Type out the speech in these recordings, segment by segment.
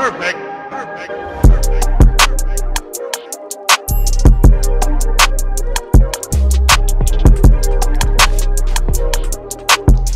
Perfect. Perfect.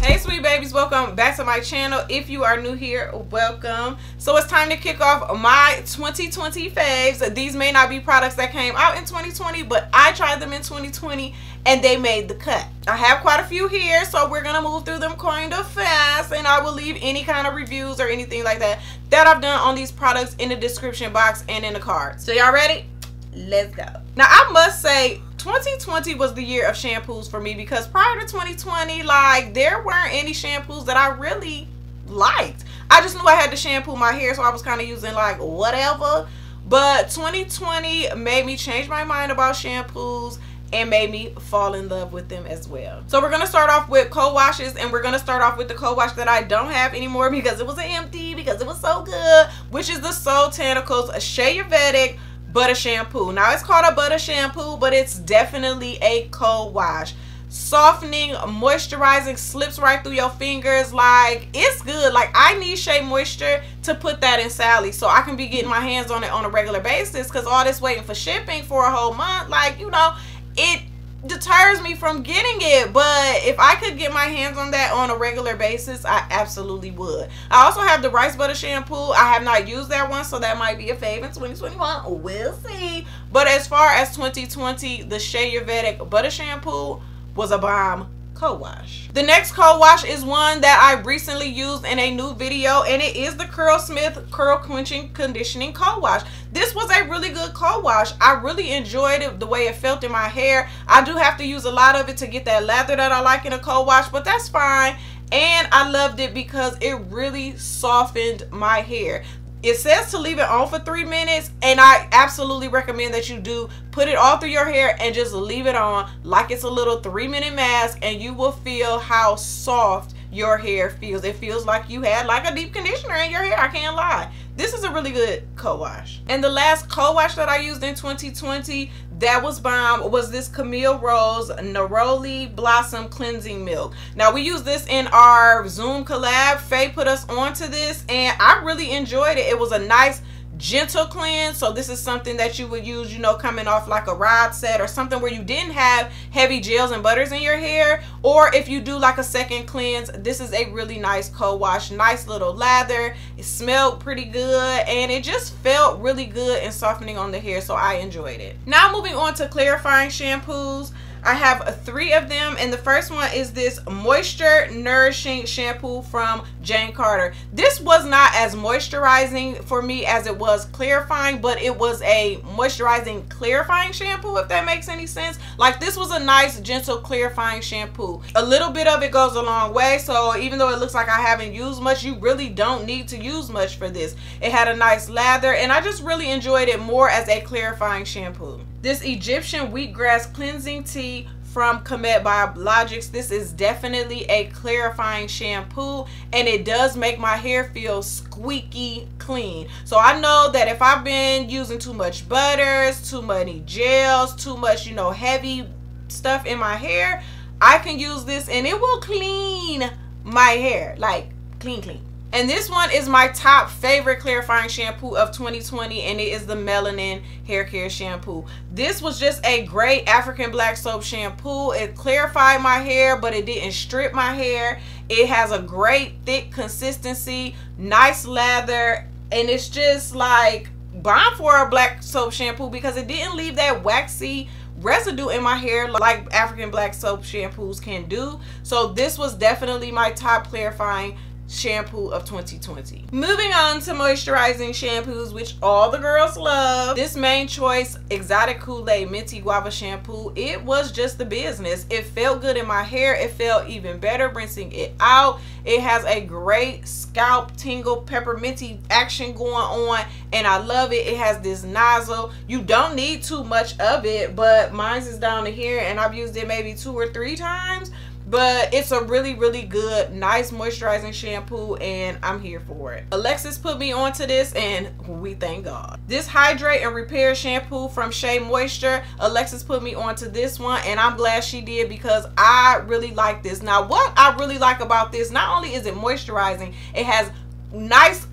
Hey sweet babies, welcome back to my channel. If you are new here, welcome. So it's time to kick off my 2020 faves. These may not be products that came out in 2020, but I tried them in 2020 and they made the cut. I have quite a few here, so we're gonna move through them kind of fast, and I will leave any kind of reviews or anything like that I've done on these products in the description box and in the cards. So y'all ready? Let's go. Now I must say 2020 was the year of shampoos for me, because prior to 2020, like, there weren't any shampoos that I really liked. I just knew I had to shampoo my hair, so I was kind of using like whatever. But 2020 made me change my mind about shampoos and made me fall in love with them as well. So we're gonna start off with co-washes, and we're gonna start off with the co-wash that I don't have anymore because it was empty, because it was so good, which is the Soultanicals SheA-YURVEDIC Butter Shampoo. Now it's called a butter shampoo, but it's definitely a co-wash. Softening, moisturizing, slips right through your fingers. Like, it's good. Like, I need SheaMoisture to put that in Sally so I can be getting my hands on it on a regular basis, because all this waiting for shipping for a whole month, like, you know, it deters me from getting it. But if I could get my hands on that on a regular basis, I absolutely would. I also have the rice butter shampoo. I have not used that one, so that might be a fave in 2021. We'll see. But as far as 2020, the SheA-YURVEDIC butter shampoo was a bomb co-wash. The next co-wash is one that I recently used in a new video, and it is the Curlsmith Curl Quenching Conditioning Co-Wash. This was a really good co-wash. I really enjoyed it, the way it felt in my hair. I do have to use a lot of it to get that lather that I like in a co-wash, but that's fine. And I loved it because it really softened my hair. It says to leave it on for 3 minutes, and I absolutely recommend that you do put it all through your hair and just leave it on like it's a little 3-minute mask, and you will feel how soft your hair feels. It feels like you had like a deep conditioner in your hair. I can't lie. This is a really good co-wash. And the last co-wash that I used in 2020 that was bomb was this Camille Rose Neroli Blossom Cleansing Milk. Now we used this in our Zoom collab. Faye put us onto this, and I really enjoyed it. It was a nice gentle cleanse. So this is something that you would use, you know, coming off like a rod set or something where you didn't have heavy gels and butters in your hair, or if you do like a second cleanse, this is a really nice co-wash. Nice little lather. It smelled pretty good, and it just felt really good and softening on the hair, so I enjoyed it. Now moving on to clarifying shampoos. I have 3 of them, and the first one is this Moisture Nourishing Shampoo from Jane Carter. This was not as moisturizing for me as it was clarifying, but it was a moisturizing clarifying shampoo, if that makes any sense. Like, this was a nice gentle clarifying shampoo. A little bit of it goes a long way, so even though it looks like I haven't used much, you really don't need to use much for this. It had a nice lather, and I just really enjoyed it more as a clarifying shampoo. This Egyptian Wheatgrass Cleansing Tea from Qhemet Biologics. This is definitely a clarifying shampoo, and it does make my hair feel squeaky clean. So I know that if I've been using too much butters, too many gels, too much, you know, heavy stuff in my hair, I can use this and it will clean my hair, like clean. And this one is my top favorite clarifying shampoo of 2020, and it is the Melanin Haircare shampoo. This was just a great African black soap shampoo. It clarified my hair, but it didn't strip my hair. It has a great thick consistency, nice lather, and it's just like bomb for a black soap shampoo because it didn't leave that waxy residue in my hair like African black soap shampoos can do. So this was definitely my top clarifying shampoo of 2020. Moving on to moisturizing shampoos, which all the girls love. This Main Choice Exotic Kool-Aid Minty Guava shampoo, it was just the business. It felt good in my hair. It felt even better rinsing it out. It has a great scalp tingle pepperminty action going on, and I love it. It has this nozzle. You don't need too much of it, but mine's is down to here, and I've used it maybe 2 or 3 times. But it's a really good nice moisturizing shampoo, and I'm here for it. Alexis put me onto this, and we thank God. This Hydrate and Repair shampoo from SheaMoisture, Alexis put me onto this one, and I'm glad she did because I really like this. Now what I really like about this, not only is it moisturizing, it has nice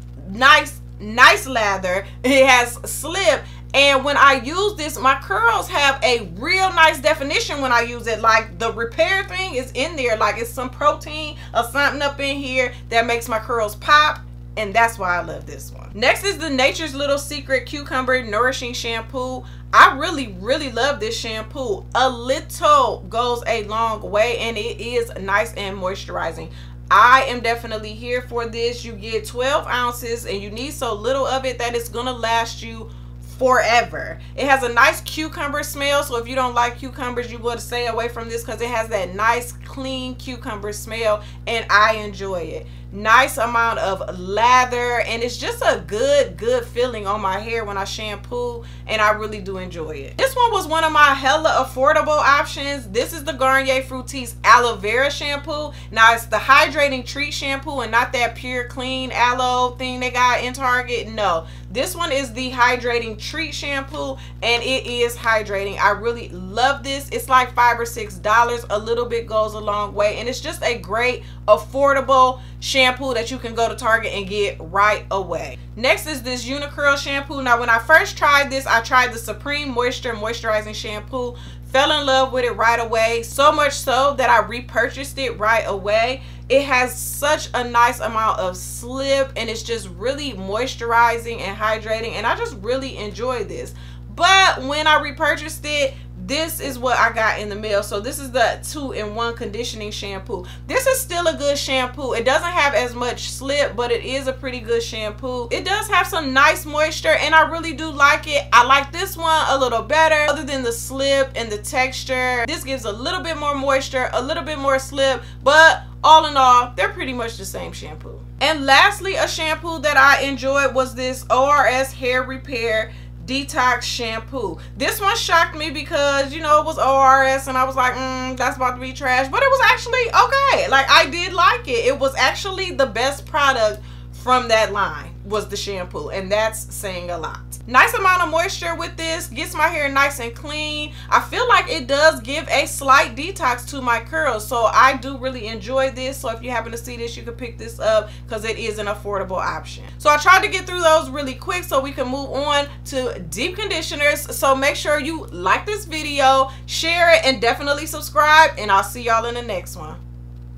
nice lather, it has slip, and when I use this, my curls have a real nice definition when I use it. Like the repair thing is in there, like it's some protein or something up in here that makes my curls pop. And that's why I love this one. Next is the Nature's Little Secret Cucumber Nourishing Shampoo. I really love this shampoo. A little goes a long way, and it is nice and moisturizing. I am definitely here for this. You get 12 ounces and you need so little of it that it's gonna last you forever. It has a nice cucumber smell, so if you don't like cucumbers, you would stay away from this because it has that nice clean cucumber smell, and I enjoy it. Nice amount of lather, and it's just a good feeling on my hair when I shampoo, and I really do enjoy it. This one was one of my hella affordable options. This is the Garnier Fructis Aloe Vera Shampoo. Now it's the hydrating treat shampoo and not that pure clean aloe thing they got in Target. No, this one is the hydrating treat shampoo, and it is hydrating. I really love this. It's like $5 or $6. A little bit goes a long way, and it's just a great affordable shampoo that you can go to Target and get right away. Next is this UNIQURL shampoo. Now when I first tried this, I tried the Supreme Moisture Moisturizing Shampoo. Fell in love with it right away, so much so that I repurchased it right away. It has such a nice amount of slip, and it's just really moisturizing and hydrating, and I just really enjoy this. But when I repurchased it, this is what I got in the mail. So this is the 2-in-1 conditioning shampoo. This is still a good shampoo. It doesn't have as much slip, but it is a pretty good shampoo. It does have some nice moisture, and I really do like it. I like this one a little better. Other than the slip and the texture, this gives a little bit more moisture, a little bit more slip, but all in all, they're pretty much the same shampoo. And lastly, a shampoo that I enjoyed was this ORS Hair Repair Detox Shampoo. This one shocked me because, you know, it was ORS, and I was like, that's about to be trash, but it was actually okay. Like, I did like it. It was actually the best product from that line was the shampoo, and that's saying a lot. Nice amount of moisture with this, gets my hair nice and clean. I feel like it does give a slight detox to my curls, so I do really enjoy this. So if you happen to see this, you can pick this up because it is an affordable option. So I tried to get through those really quick so we can move on to deep conditioners. So make sure you like this video, share it, and definitely subscribe, and I'll see y'all in the next one.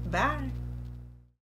Bye.